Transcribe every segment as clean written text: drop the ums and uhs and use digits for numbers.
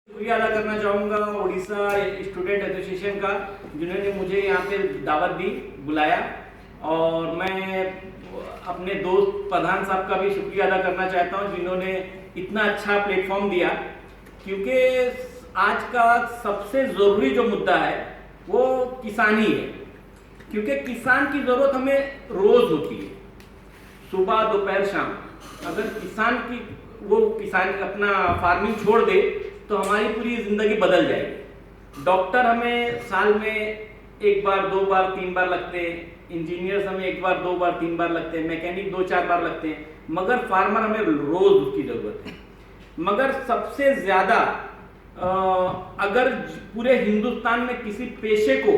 शुक्रिया अदा करना चाहूँगा उड़ीसा स्टूडेंट एसोसिएशन का, जिन्होंने मुझे यहाँ पे दावत दी, बुलाया। और मैं अपने दोस्त प्रधान साहब का भी शुक्रिया अदा करना चाहता हूँ, जिन्होंने इतना अच्छा प्लेटफॉर्म दिया। क्योंकि आज का सबसे ज़रूरी जो मुद्दा है वो किसान ही है। क्योंकि किसान की ज़रूरत हमें रोज़ होती है, सुबह दोपहर शाम। अगर किसान अपना फार्मिंग छोड़ दे तो हमारी पूरी ज़िंदगी बदल जाएगी। डॉक्टर हमें साल में एक बार, दो बार, तीन बार लगते हैं। इंजीनियर्स हमें एक बार, दो बार, तीन बार लगते हैं। मैकेनिक दो चार बार लगते हैं। मगर फार्मर हमें रोज़ उसकी ज़रूरत है। मगर सबसे ज़्यादा अगर पूरे हिंदुस्तान में किसी पेशे को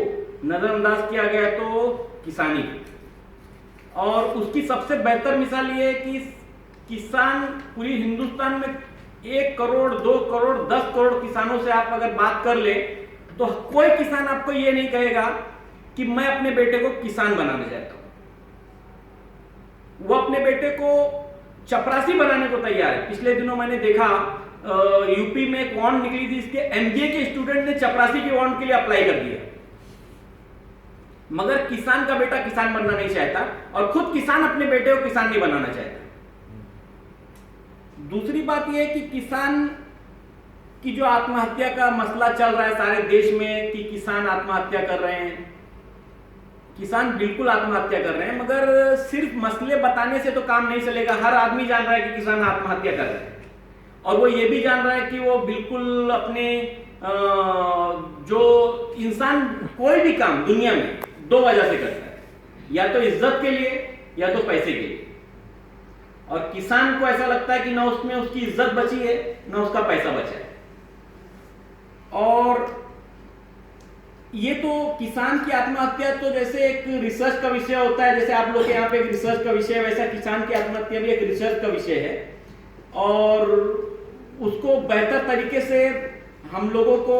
नज़रअंदाज किया गया तो किसानी। और उसकी सबसे बेहतर मिसाल ये है कि किसान पूरी हिंदुस्तान में 1 करोड़, 2 करोड़, 10 करोड़ किसानों से आप अगर बात कर ले तो कोई किसान आपको ये नहीं कहेगा कि मैं अपने बेटे को किसान बनाना चाहता हूं। वो अपने बेटे को चपरासी बनाने को तैयार है। पिछले दिनों मैंने देखा यूपी में एक वारंट निकली थी, इसके एमबीए के स्टूडेंट ने चपरासी के वारंट के लिए अप्लाई कर दिया। मगर किसान का बेटा किसान बनना नहीं चाहता और खुद किसान अपने बेटे को किसान नहीं बनाना चाहता। दूसरी बात यह है कि किसान की जो आत्महत्या का मसला चल रहा है सारे देश में, कि किसान आत्महत्या कर रहे हैं। किसान बिल्कुल आत्महत्या कर रहे हैं, मगर सिर्फ मसले बताने से तो काम नहीं चलेगा। हर आदमी जान रहा है कि किसान आत्महत्या कर रहे हैं, और वो ये भी जान रहा है कि वो बिल्कुल अपने जो इंसान कोई भी काम दुनिया में 2 वजह से करता है, या तो इज्जत के लिए या तो पैसे के लिए। और किसान को ऐसा लगता है कि ना उसमें उसकी इज्जत बची है ना उसका पैसा बचा है। और ये तो किसान की आत्महत्या तो जैसे एक रिसर्च का विषय होता है, जैसे आप लोग के यहाँ पे एक रिसर्च का विषय है, वैसा किसान की आत्महत्या भी एक रिसर्च का विषय है। और उसको बेहतर तरीके से हम लोगों को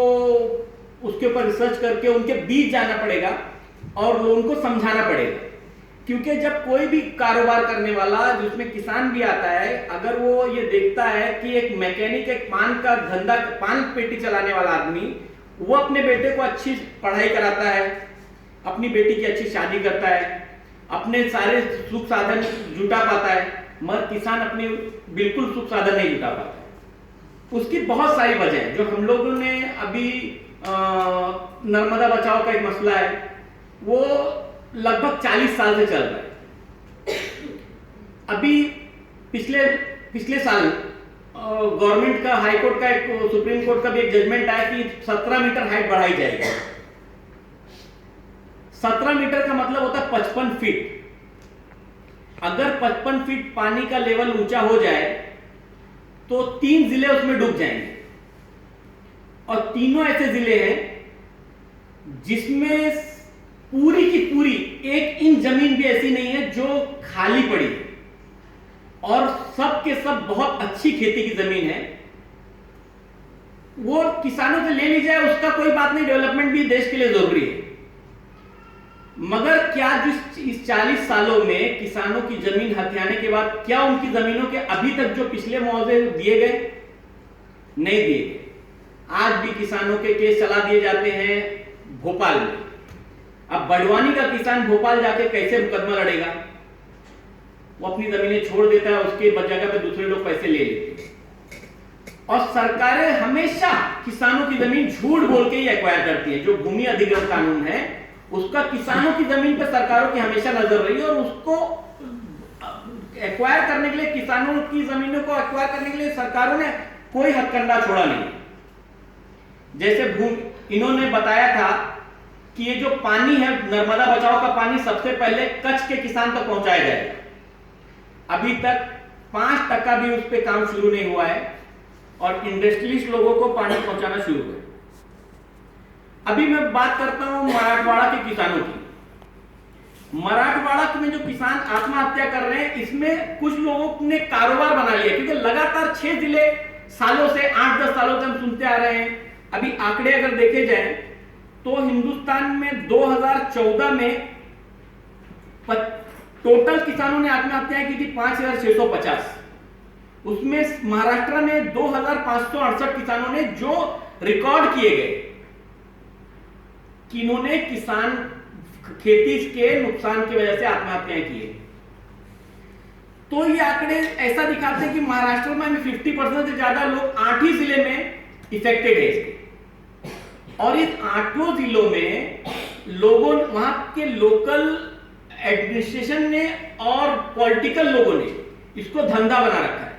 उसके ऊपर रिसर्च करके उनके बीच जाना पड़ेगा और उनको समझाना पड़ेगा। क्योंकि जब कोई भी कारोबार करने वाला, जिसमें किसान भी आता है, अगर वो ये देखता है कि एक मैकेनिक, एक पान का धंधा, पान पेटी चलाने वाला आदमी, वो अपने बेटे को अच्छी पढ़ाई कराता है, अपनी बेटी की अच्छी शादी करता है, अपने सारे सुख साधन जुटा पाता है, मगर किसान अपने बिल्कुल सुख साधन नहीं जुटा पाता है। उसकी बहुत सारी वजह है, जो हम लोगों ने अभी नर्मदा बचाओ का एक मसला है, वो लगभग 40 साल से चल रहा है। अभी पिछले साल गवर्नमेंट का, हाई कोर्ट का, एक सुप्रीम कोर्ट का भी एक जजमेंट आया कि 17 मीटर हाइट बढ़ाई जाएगी। 17 मीटर का मतलब होता है 55 फीट। अगर 55 फीट पानी का लेवल ऊंचा हो जाए तो 3 जिले उसमें डूब जाएंगे। और तीनों ऐसे जिले हैं जिसमें पूरी की पूरी 1 इंच जमीन भी ऐसी नहीं है जो खाली पड़ी है, और सब के सब बहुत अच्छी खेती की जमीन है। वो किसानों से ले ली जाए उसका कोई बात नहीं, डेवलपमेंट भी देश के लिए जरूरी है। मगर क्या जिस इस 40 सालों में किसानों की जमीन हथियाने के बाद क्या उनकी जमीनों के अभी तक जो पिछले मुआवजे दिए गए? नहीं दिए गए। आज भी किसानों के केस चला दिए जाते हैं भोपाल में। अब बड़वानी का किसान भोपाल जाके कैसे मुकदमा लड़ेगा? वो अपनी जमीनें छोड़ देता है, उसके जगह पे दूसरे लोग पैसे ले लेते हैं। और सरकारें हमेशा किसानों की जमीन झूठ बोल के ही एक्वायर करती है। जो भूमि अधिग्रहण कानून है उसका किसानों की जमीन पर सरकारों की हमेशा नजर रही है, और उसको एक्वायर करने के लिए, किसानों की जमीनों को एक्वायर करने के लिए सरकारों ने कोई हथकंडा छोड़ा नहीं। जैसे इन्होंने बताया था कि ये जो पानी है, नर्मदा बचाओ का पानी सबसे पहले कच्छ के किसान तक पहुंचाया जाएगा। अभी तक 5% भी उस पर काम शुरू नहीं हुआ है, और इंडस्ट्रियलिस्ट लोगों को पानी पहुंचाना शुरू हुआ है। अभी मैं बात करता हूं मराठवाड़ा के किसानों की। मराठवाड़ा में जो किसान आत्महत्या कर रहे हैं, इसमें कुछ लोगों ने कारोबार बना लिया, क्योंकि लगातार 6 जिले सालों से, 8-10 सालों से हम सुनते आ रहे हैं। अभी आंकड़े अगर देखे जाए तो हिंदुस्तान में 2014 में टोटल किसानों ने आत्महत्या की थी 5650। उसमें महाराष्ट्र में 2568 किसानों ने जो रिकॉर्ड किए गए कि इन्होंने किसान खेती के नुकसान की वजह से आत्महत्याएं की है। तो ये आंकड़े ऐसा दिखाते हैं कि महाराष्ट्र में 50% से ज्यादा लोग 8 ही जिले में इफेक्टेड है इसके, और इस 8 जिलों में लोगों, वहां के लोकल एडमिनिस्ट्रेशन ने और पॉलिटिकल लोगों ने इसको धंधा बना रखा है।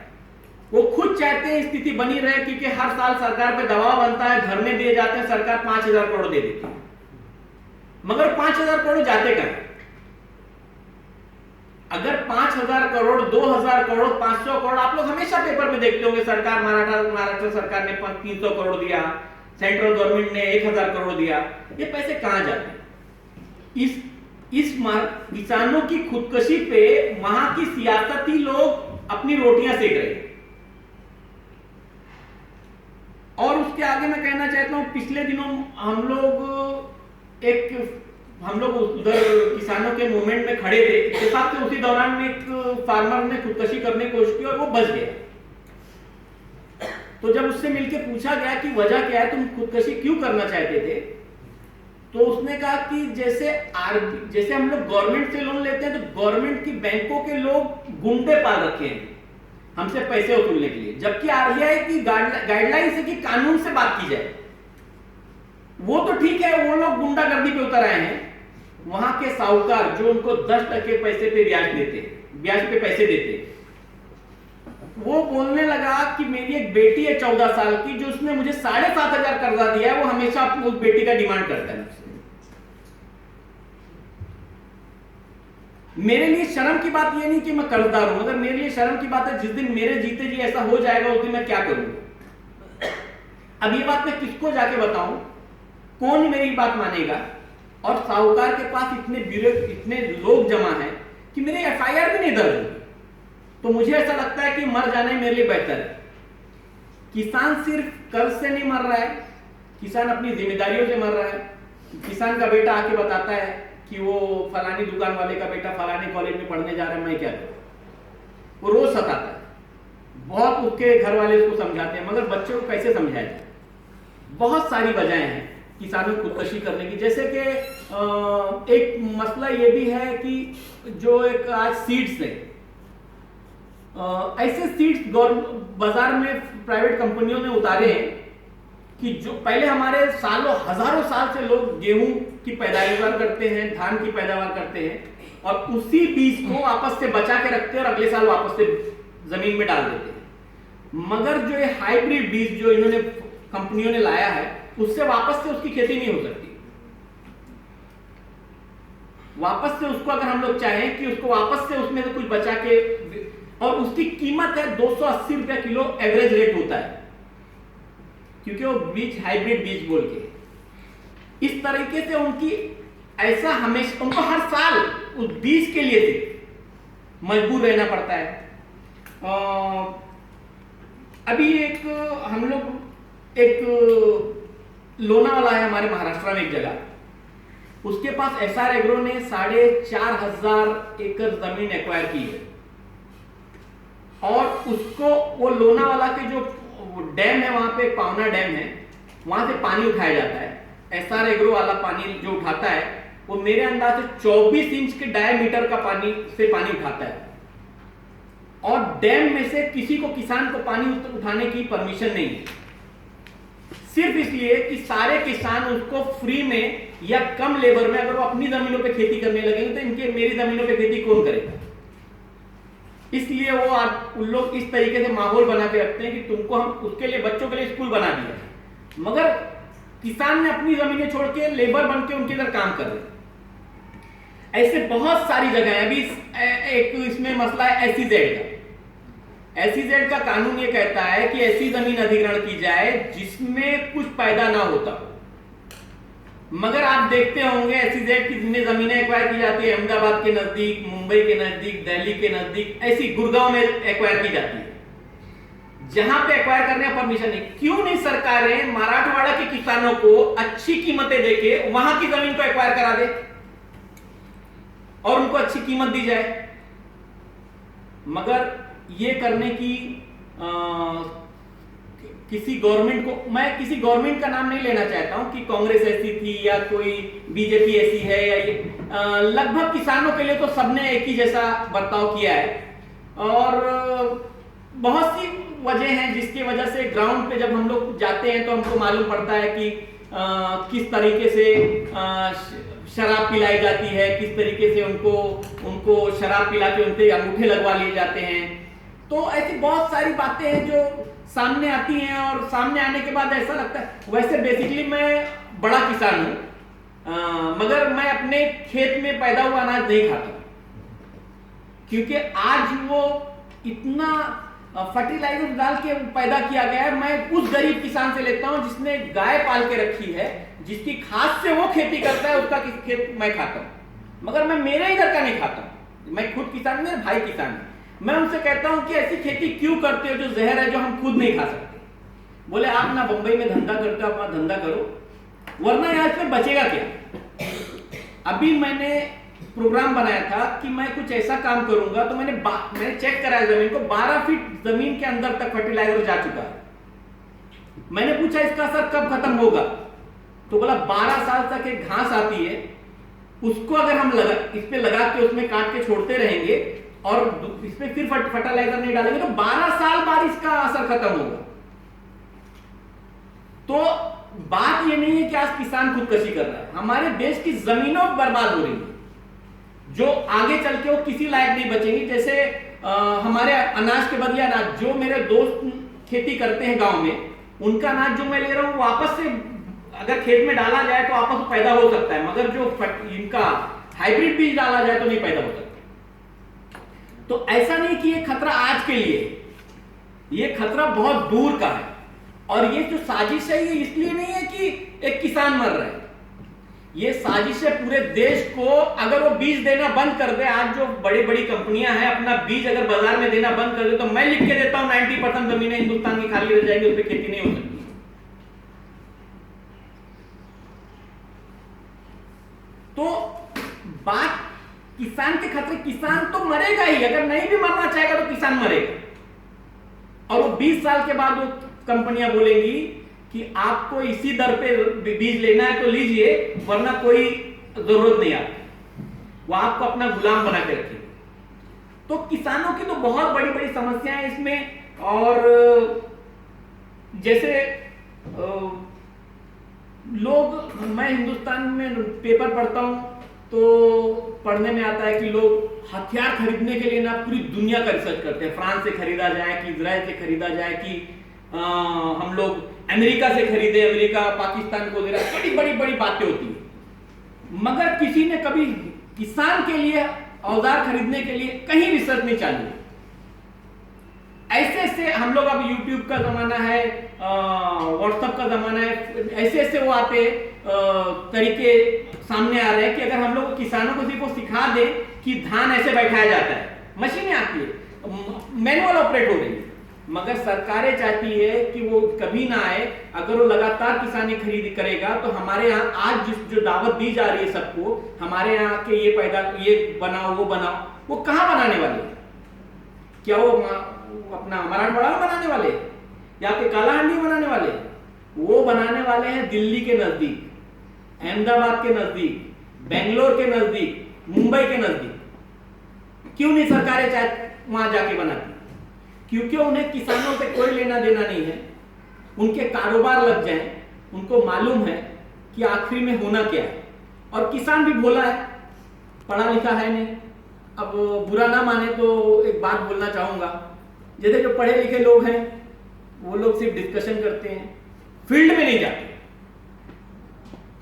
वो खुद चाहते हैं स्थिति बनी रहे, क्योंकि हर साल सरकार पे दबाव बनता है, धरने दिए जाते हैं, सरकार 5000 करोड़ दे देती है, मगर 5000 करोड़ जाते कहां? अगर 5000 करोड़, 2000 करोड़, 500 करोड़, आप लोग हमेशा पेपर में देखते होंगे सरकार, महाराष्ट्र सरकार ने 300 करोड़ दिया, सेंट्रल गवर्नमेंट ने 1000 करोड़ दिया, ये पैसे कहां जाते हैं? इस किसानों की खुदकशी पे वहां की सियासती लोग अपनी रोटियां सेक रहे हैं। और उसके आगे मैं कहना चाहता हूं, पिछले दिनों हम लोग उधर किसानों के मूवमेंट में खड़े थे, इत्तेफाक से उसी दौरान में एक फार्मर ने खुदकशी करने की कोशिश की और वो बच गया। तो जब उससे मिलकर पूछा गया कि वजह क्या है, तुम खुदकशी क्यों करना चाहते थे, तो उसने कहा कि जैसे हम लोग गवर्नमेंट से लोन लेते हैं, तो गवर्नमेंट की बैंकों के लोग गुंडे पाल रखे हैं हमसे पैसे वसूलने के लिए, जबकि आरबीआई की गाइडलाइन है कि कानून से बात की जाए। वो तो ठीक है, वो लोग गुंडागर्दी पे उतर आए हैं। वहां के साहूकार जो उनको 10% पैसे पे ब्याज पे पैसे देते, वो बोलने लगा कि मेरी एक बेटी है 14 साल की, जो उसने मुझे 7500 कर्जा दिया है, वो हमेशा अपनी उस बेटी का डिमांड करता है। मेरे लिए शर्म की बात ये नहीं कि मैं कर्जदार हूं, मगर मेरे लिए शर्म की बात है जिस दिन मेरे जीते जी ऐसा हो जाएगा, उस दिन मैं क्या करूंगा। अब ये बात मैं किसको जाके बताऊं, कौन मेरी बात मानेगा? और साहूकार के पास इतने लोग जमा हैं कि मेरे एफआईआर भी नहीं दर्ज होगी। तो मुझे ऐसा लगता है कि मर जाना ही मेरे लिए बेहतर है। किसान सिर्फ कर्ज से नहीं मर रहा है, किसान अपनी जिम्मेदारियों से मर रहा है। किसान का बेटा आके बताता है कि वो फलानी दुकान वाले का बेटा फलाने कॉलेज में पढ़ने जा रहा है, मैं क्या करूं। वो रोज सताता है, बहुत उसके घर वाले उसको समझाते हैं, मगर बच्चों को कैसे समझाया जाए। बहुत सारी वजहें हैं किसानों को खुदकशी करने की, जैसे कि एक मसला ये भी है कि जो एक आज सीड्स है, ऐसे सीड्स बाजार में प्राइवेट कंपनियों ने उतारे हैं कि जो पहले हमारे हजारों साल से लोग गेहूं की पैदावार करते हैं, धान की पैदावार करते हैं, और उसी बीज को वापस से बचा के रखते हैं और अगले साल वापस से जमीन में डाल देते हैं। मगर जो ये हाइब्रिड बीज जो इन्होंने कंपनियों ने लाया है, उससे वापस से उसकी खेती नहीं हो सकती। वापस से उसको अगर हम लोग चाहें कि उसको वापस से उसमें से कुछ बचा के, और उसकी कीमत है 280 रुपया किलो एवरेज रेट होता है, क्योंकि वो बीज हाइब्रिड बीज बोल के। इस तरीके से उनकी ऐसा हमेशा उनको हर साल उस बीज के लिए मजबूर रहना पड़ता है। अभी हम लोग एक लोनावाला है हमारे महाराष्ट्र में एक जगह, उसके पास एसआर एग्रो ने 4500 एकड़ जमीन एक्वायर की है, और उसको वो लोनावाला के जो डैम है, वहां पे पावना डैम है, वहां से पानी उठाया जाता है। एसआर एग्रो वाला पानी जो उठाता है, वो मेरे अंदाज से 24 इंच के डायमीटर का पानी उठाता है, और डैम में से किसी को किसान को पानी उठाने की परमिशन नहीं है, सिर्फ इसलिए कि सारे किसान उसको फ्री में या कम लेबर में, अगर वो अपनी जमीनों पे खेती करने लगेंगे तो मेरी जमीनों पे खेती कौन करेगा। इसलिए उन लोग इस तरीके से माहौल बना के रखते हैं कि तुमको हम उसके लिए बच्चों के लिए स्कूल बना दिया, मगर किसान ने अपनी जमीनें छोड़ के लेबर बन के उनके इधर काम कर रहे। ऐसे बहुत सारी जगह है। अभी एक इसमें मसला है एसईजेड का। एसईजेड का कानून ये कहता है कि ऐसी जमीन अधिग्रहण की जाए जिसमें कुछ पैदा ना होता हो, मगर आप देखते होंगे एसईजेड की जितनी जमीनें एक्वायर की जाती है, अहमदाबाद के नजदीक, मुंबई के नजदीक, दिल्ली के नजदीक, ऐसी गुड़गांव में एक्वायर की जाती है, जहां पे एक्वायर करने का परमिशन नहीं। क्यों नहीं सरकारें मराठवाड़ा के किसानों को अच्छी कीमतें देके वहां की जमीन को एक्वायर करा दे और उनको अच्छी कीमत दी जाए। मगर ये करने की किसी गवर्नमेंट को, मैं किसी गवर्नमेंट का नाम नहीं लेना चाहता हूं कि कांग्रेस ऐसी थी या कोई बीजेपी ऐसी है या ये, लगभग किसानों के लिए तो सबने एक ही जैसा बर्ताव किया है। और बहुत सी वजह हैं जिसकी वजह से ग्राउंड पे जब हम लोग जाते हैं तो हमको मालूम पड़ता है कि किस तरीके से शराब पिलाई जाती है, किस तरीके से उनको शराब पिला के उनके अंगूठे लगवा लिए जाते हैं। तो ऐसी बहुत सारी बातें हैं जो सामने आती हैं और सामने आने के बाद ऐसा लगता है, वैसे बेसिकली मैं बड़ा किसान हूं, मगर मैं अपने खेत में पैदा हुआ अनाज नहीं खाता, क्योंकि आज वो इतना फर्टिलाइजर डाल के पैदा किया गया है। मैं उस गरीब किसान से लेता हूं जिसने गाय पाल के रखी है, जिसकी खाद से वो खेती करता है, उसका खेत मैं खाता हूं, मगर मैं मेरे इधर का नहीं खाता। मैं खुद किसान, मेरे भाई किसान है। मैं उनसे कहता हूं कि ऐसी खेती क्यों करते हो जो जहर है, जो हम खुद नहीं खा सकते। बोले आप ना बंबई में धंधा करते हो, अपना धंधा करो, वरना यहाँ इसमें बचेगा क्या। अभी मैंने प्रोग्राम बनाया था कि मैं कुछ ऐसा काम करूंगा, तो मैंने चेक कराया जमीन को, 12 फीट जमीन के अंदर तक फर्टिलाइजर जा चुका है। मैंने पूछा इसका असर कब खत्म होगा, तो बोला 12 साल तक एक घास आती है, उसको अगर हम इस पे लगा के उसमें काट के छोड़ते रहेंगे और इस पे फिर फर्टिलाइजर नहीं डालेंगे तो 12 साल बाद इसका असर खत्म होगा। तो बात ये नहीं है कि आज किसान खुदकशी कर रहा है, हमारे देश की जमीनों बर्बाद हो रही है, जो आगे चल के वो किसी लायक नहीं बचेंगी। जैसे हमारे अनाज के बदले अनाज, जो मेरे दोस्त खेती करते हैं गांव में, उनका अनाज जो मैं ले रहा हूं वापस से अगर खेत में डाला जाए तो वापस पैदा हो सकता है, मगर जो इनका हाइब्रिड बीज डाला जाए तो नहीं पैदा हो सकता। तो ऐसा नहीं कि ये खतरा आज के लिए, ये खतरा बहुत दूर का है। और ये जो साजिश है ये इसलिए नहीं है कि एक किसान मर रहा है, ये साजिश है पूरे देश को। अगर वो बीज देना बंद कर दे, आज जो बड़ी बड़ी कंपनियां हैं अपना बीज अगर बाजार में देना बंद कर दे, तो मैं लिख के देता हूं 90% जमीनें हिंदुस्तान की खाली रह जाएंगी, उस पर खेती नहीं हो सकती। तो बात किसान के खतरे, किसान तो मरेगा ही, अगर नहीं भी मरना चाहेगा तो किसान मरेगा। और वो 20 साल के बाद वो कंपनियां बोलेंगी कि आपको इसी दर पे बीज लेना है तो लीजिए, वरना कोई जरूरत नहीं आपकी, वो आपको अपना गुलाम बना के रखेगी। तो किसानों की तो बहुत बड़ी बड़ी समस्याएं इसमें। और जैसे लोग, मैं हिंदुस्तान में पेपर पढ़ता हूं तो पढ़ने में आता है कि लोग हथियार खरीदने के लिए ना पूरी दुनिया का रिसर्च करते हैं, फ्रांस से खरीदा जाए कि इजराइल से खरीदा जाए कि हम लोग अमेरिका से खरीदे, अमेरिका पाकिस्तान को दे रहा है, बड़ी बड़ी बड़ी बातें होती हैं। मगर किसी ने कभी किसान के लिए औजार खरीदने के लिए कहीं रिसर्च नहीं चालू। ऐसे ऐसे हम लोग, अब यूट्यूब का जमाना है, व्हाट्सएप का जमाना है, ऐसे ऐसे वो आते तरीके सामने आ रहे हैं कि अगर हम लोग किसानों को सिर्फ सिखा दे कि धान ऐसे बैठाया जाता है, मशीनें आती है, मैनुअल ऑपरेट हो रही है, मगर सरकारें चाहती है कि वो कभी ना आए। अगर वो लगातार किसानी खरीद करेगा तो हमारे यहाँ आज जो दावत दी जा रही है सबको, हमारे यहाँ के ये पैदा, ये बनाओ वो बनाओ, वो कहाँ बनाने वाले? क्या वो अपना मराठवाड़ा में बनाने वाले या फिर कालाहांडी में बनाने वाले? वो बनाने वाले हैं दिल्ली के नजदीक, अहमदाबाद के नजदीक, बेंगलोर के नजदीक, मुंबई के नजदीक। क्यों नहीं सरकारें चाहे वहां जाके बनाती? क्योंकि उन्हें किसानों से कोई लेना देना नहीं है, उनके कारोबार लग जाए, उनको मालूम है कि आखिरी में होना क्या है। और किसान भी भोला है, पढ़ा लिखा है नहीं। अब बुरा ना माने तो एक बात बोलना चाहूंगा, जैसे जो पढ़े लिखे लोग हैं वो लोग सिर्फ डिस्कशन करते हैं, फील्ड में नहीं जाते।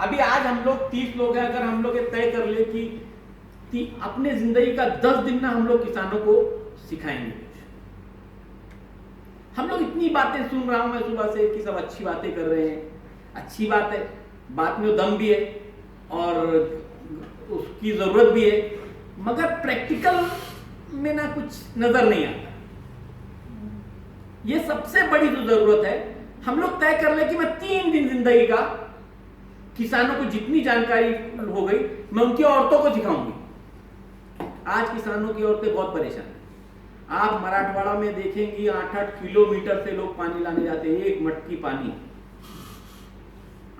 अभी आज हम लोग 30 लोग हैं, अगर हम लोग तय कर ले कि अपने जिंदगी का 10 दिन ना हम लोग किसानों को सिखाएंगे। हम लोग इतनी बातें सुन रहा हूं मैं सुबह से कि सब अच्छी बातें कर रहे हैं, अच्छी बात है, बात में दम भी है और उसकी जरूरत भी है, मगर प्रैक्टिकल में ना कुछ नजर नहीं आता। ये सबसे बड़ी जो जरूरत है, हम लोग तय कर ले कि मैं 3 दिन जिंदगी का किसानों को जितनी जानकारी हो गई मैं उनकी औरतों को सिखाऊंगी। आज किसानों की औरतें बहुत परेशान हैं, आप मराठवाड़ा में देखेंगे 8-8 किलोमीटर से लोग पानी लाने जाते हैं, एक मटकी पानी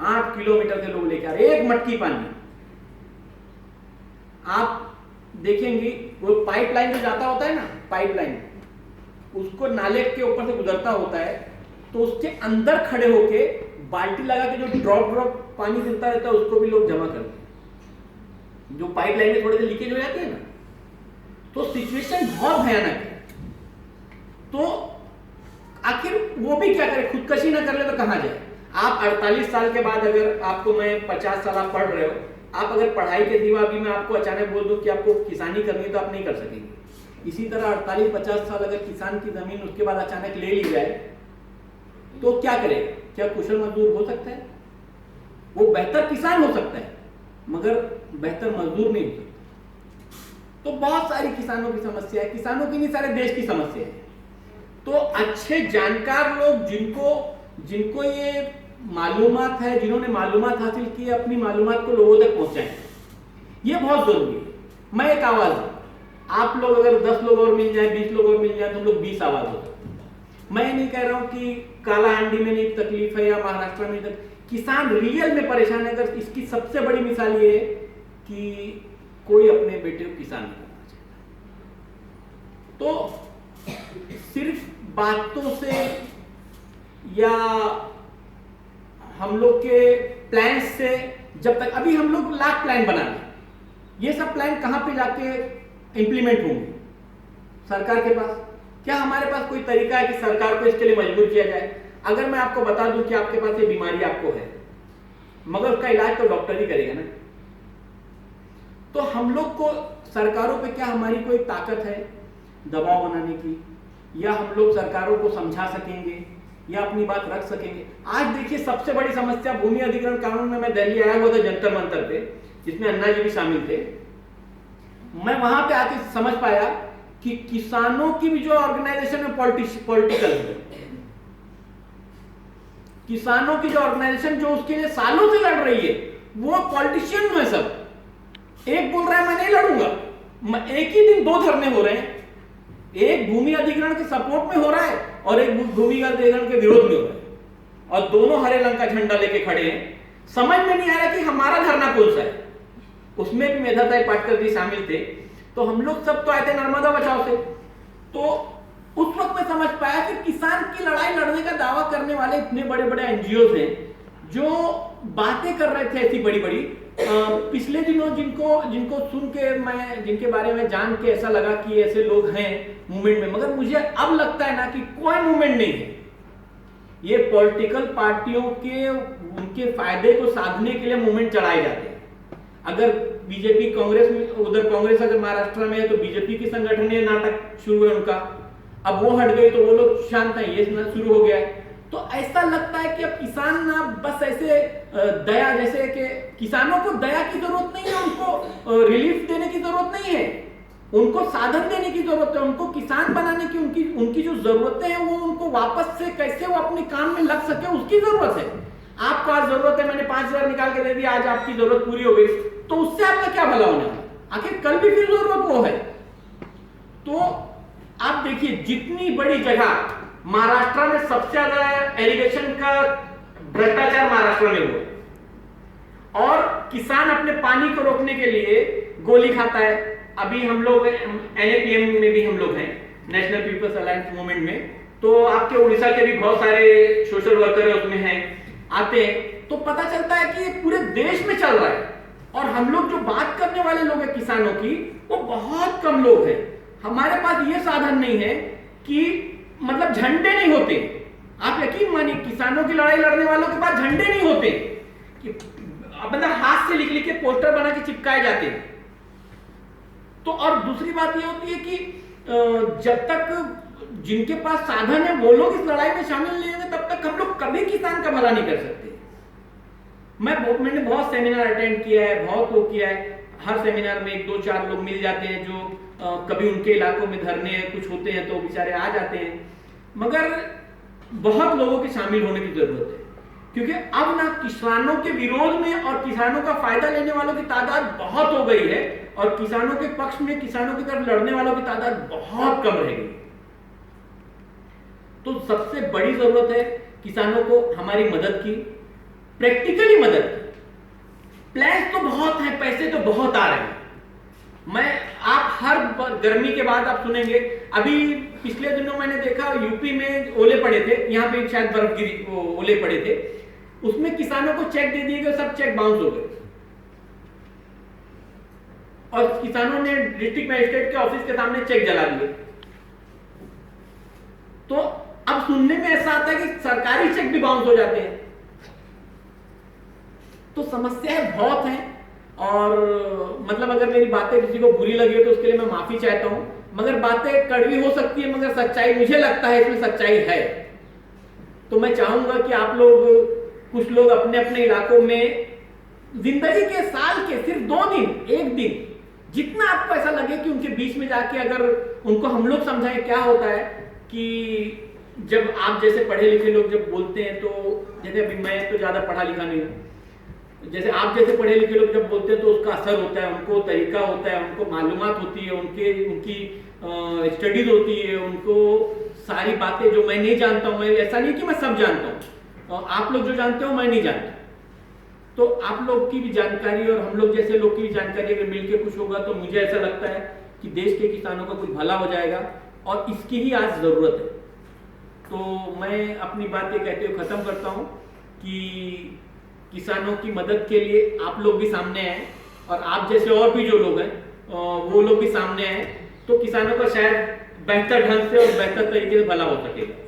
8 किलोमीटर से लोग लेकर आ रहे, एक मटकी पानी। आप देखेंगे वो पाइपलाइन जो जाता होता है ना, पाइपलाइन उसको नाले के ऊपर से गुजरता होता है, तो उसके अंदर खड़े होके बाल्टी लगा के जो ड्रॉप ड्रॉप पानी गिरता रहता है उसको भी लोग जमा करते हैं। जो पाइपलाइन में थोड़े से लीकेज हो जाती है ना, तो सिचुएशन बहुत भयानक है। तो आखिर वो भी क्या करे, खुदकशी ना कर ले तो कहां जाए। आप 48 साल के बाद, अगर आपको मैं 50 साल आप पढ़ रहे हो, आप अगर पढ़ाई के सिवा भी मैं आपको अचानक बोल दूं कि आपको किसानी करनी है तो आप नहीं कर सकेंगे। इसी तरह 48-50 साल अगर किसान की जमीन उसके बाद अचानक ले ली जाए तो क्या करेगा? क्या कुशल मजदूर हो सकता है? वो बेहतर किसान हो सकता है मगर बेहतर मजदूर नहीं हो सकता। तो बहुत सारी किसानों की समस्या है, किसानों की नहीं सारे देश की समस्या है। तो अच्छे जानकार लोग जिनको ये मालूमात है, जिन्होंने मालूमात हासिल की, अपनी मालूमात को लोगों तक पहुंचाएं, ये बहुत जरूरी है। मैं एक आवाज हूं, आप लोग अगर 10 लोग और मिल जाए, 20 लोग और मिल जाए तो हम लोग 20 आवाज हो सकते। मैं नहीं कह रहा हूं कि काला हांडी में नहीं तकलीफ है या महाराष्ट्र में नहीं, किसान रियल में परेशान है। अगर इसकी सबसे बड़ी मिसाल ये है कि कोई अपने बेटे को किसान नहीं करना चाहता। तो सिर्फ बातों से या हम लोग के प्लान से, जब तक अभी हम लोग लाख प्लान बना रहे, ये सब प्लान कहां पे जाके इंप्लीमेंट होंगे? सरकार के पास। क्या हमारे पास कोई तरीका है कि सरकार को इसके लिए मजबूर किया जाए? अगर मैं आपको बता दूं कि आपके पास ये बीमारी आपको है, मगर उसका इलाज तो डॉक्टर ही करेगा ना। तो हम लोग को सरकारों पे क्या हमारी कोई ताकत है दबाव बनाने की, या हम लोग सरकारों को समझा सकेंगे या अपनी बात रख सकेंगे? आज देखिए सबसे बड़ी समस्या भूमि अधिग्रहण कानून में, मैं दिल्ली आया हुआ था जंतर मंतर पे, जिसमें अन्ना जी भी शामिल थे। मैं वहां पे आके समझ पाया कि किसानों की भी जो ऑर्गेनाइजेशन है पॉलिटिकल है। किसानों की जो ऑर्गेनाइजेशन जो उसके लिए सालों से लड़ रही है, वो पॉलिटिशियन है सब। एक बोल रहा है मैं नहीं लड़ूंगा, एक ही दिन 2 धरने हो रहे हैं, एक भूमि अधिग्रहण के सपोर्ट में हो रहा है और एक भूमि अधिग्रहण के विरोध में हो रहा है, और दोनों हरे रंग का झंडा लेके खड़े हैं। समझ में नहीं आ रहा कि हमारा धरना कौन सा है। उसमें भी मेधाताई पाटकर जी शामिल थे। तो हम लोग सब तो आए थे नर्मदा बचाओ से। तो उस वक्त मैं समझ पाया कि किसान की लड़ाई लड़ने का दावा करने वाले इतने बड़े बड़े एनजीओ हैं जो बातें कर रहे थे ऐसी बड़ी बड़ी। पिछले दिनों जिनको सुन के, मैं जिनके बारे में जान के ऐसा लगा कि ऐसे लोग हैं मूवमेंट में, मगर मुझे अब लगता है ना कि कोई मूवमेंट नहीं है। ये पॉलिटिकल पार्टियों के उनके फायदे को साधने के लिए मूवमेंट चलाए जाते हैं। अगर बीजेपी कांग्रेस में, उधर कांग्रेस अगर महाराष्ट्र में है तो बीजेपी के संगठन ने नाटक शुरू है उनका, अब वो हट गए तो वो लोग शांत है, ये शुरू हो गया है। तो ऐसा लगता है कि अब किसान ना बस ऐसे दया, जैसे कि किसानों को दया की जरूरत नहीं है, उनको रिलीफ देने की जरूरत नहीं है, उनको साधन देने की जरूरत है, उनको किसान बनाने की उनकी जो जरूरतें हैं वो उनको वापस से कैसे वो अपने काम में लग सके उसकी जरूरत है। आपको आज जरूरत है, मैंने 5,000 निकाल के दे दिया, आज आपकी जरूरत पूरी हो गई, तो उससे आपका क्या भला होने वाला? आखिर कल भी फिर जरूरत वो है। तो आप देखिए जितनी बड़ी जगह महाराष्ट्र में सबसे ज्यादा एरिगेशन का भ्रष्टाचार महाराष्ट्र में हुआ, और किसान अपने पानी को रोकने के लिए गोली खाता है। अभी हम लोग NAPM में भी हम लोग हैं, नेशनल पीपल्स अलायंस मूवमेंट में, तो आपके उड़ीसा के भी बहुत सारे सोशल वर्कर उसमें हैं, आते हैं, तो पता चलता है कि पूरे देश में चल रहा है। और हम लोग जो बात करने वाले लोग हैं किसानों की, वो बहुत कम लोग हैं। हमारे पास ये साधन नहीं है कि मतलब झंडे नहीं होते। आप यकीन मानिए किसानों की लड़ाई लड़ने वालों के पास झंडे नहीं होते कि मतलब हाथ से लिख लिख के पोस्टर बना के चिपकाए जाते हैं। तो और दूसरी बात ये होती है कि जब तक जिनके पास साधन है वो लोग इस लड़ाई में शामिल नहीं होंगे, तब तक हम लोग कभी किसान का भला नहीं कर सकते। मैंने बहुत सेमिनार अटेंड किया है, बहुत वो किया है। हर सेमिनार में 1-2-4 लोग मिल जाते हैं जो कभी उनके इलाकों में धरने कुछ होते हैं तो बेचारे आ जाते हैं, मगर बहुत लोगों के शामिल होने की जरूरत है, क्योंकि अब ना किसानों के विरोध में और किसानों का फायदा लेने वालों की तादाद बहुत हो गई है, और किसानों के पक्ष में, किसानों की तरफ लड़ने वालों की तादाद बहुत कम रह गई। तो सबसे बड़ी जरूरत है किसानों को हमारी मदद की, प्रैक्टिकली मदद की। प्लान तो बहुत है, पैसे तो बहुत आ रहे हैं। आप हर गर्मी के बाद आप सुनेंगे, अभी पिछले दिनों मैंने देखा यूपी में ओले पड़े थे, यहाँ पे शायद बर्फ गिरी, ओले पड़े थे, उसमें किसानों को चेक दे दिए गए, सब चेक बाउंस हो गए और किसानों ने डिस्ट्रिक्ट मजिस्ट्रेट के ऑफिस के सामने चेक जला दिए। तो अब सुनने में ऐसा आता है कि सरकारी चेक भी बाउंस हो जाते हैं। तो समस्याएं बहुत हैं और मतलब अगर मेरी बातें किसी को बुरी लगी तो उसके लिए मैं माफी चाहता हूं, मगर बातें कड़वी हो सकती है, मगर सच्चाई, मुझे लगता है इसमें सच्चाई है। तो मैं चाहूंगा कि आप लोग, कुछ लोग अपने अपने इलाकों में जिंदगी के साल के सिर्फ 2 दिन, 1 दिन, जितना आपको ऐसा लगे कि उनके बीच में जाके अगर उनको हम लोग समझाएं। क्या होता है कि जब आप जैसे पढ़े लिखे लोग जब बोलते हैं, तो जैसे अभी मैं तो ज्यादा पढ़ा लिखा नहीं हूं, जैसे आप जैसे पढ़े लिखे लोग जब बोलते हैं तो उसका असर होता है, उनको तरीका होता है, उनको मालूमात होती है, उनकी स्टडीज होती है, उनको सारी बातें जो मैं नहीं जानता हूं, ऐसा नहीं कि मैं सब जानता हूं, आप लोग जो जानते हो मैं नहीं जानता, तो आप लोग की भी जानकारी और हम लोग जैसे लोग की भी जानकारी अगर मिलकर कुछ होगा तो मुझे ऐसा लगता है कि देश के किसानों का कुछ भला हो जाएगा और इसकी ही आज जरूरत है। तो मैं अपनी बात ये कहते हुए खत्म करता हूं कि किसानों की मदद के लिए आप लोग भी सामने आए और आप जैसे और भी जो लोग हैं वो लोग भी सामने आए, तो किसानों का शायद बेहतर ढंग से और बेहतर तरीके से भला हो सकेगा।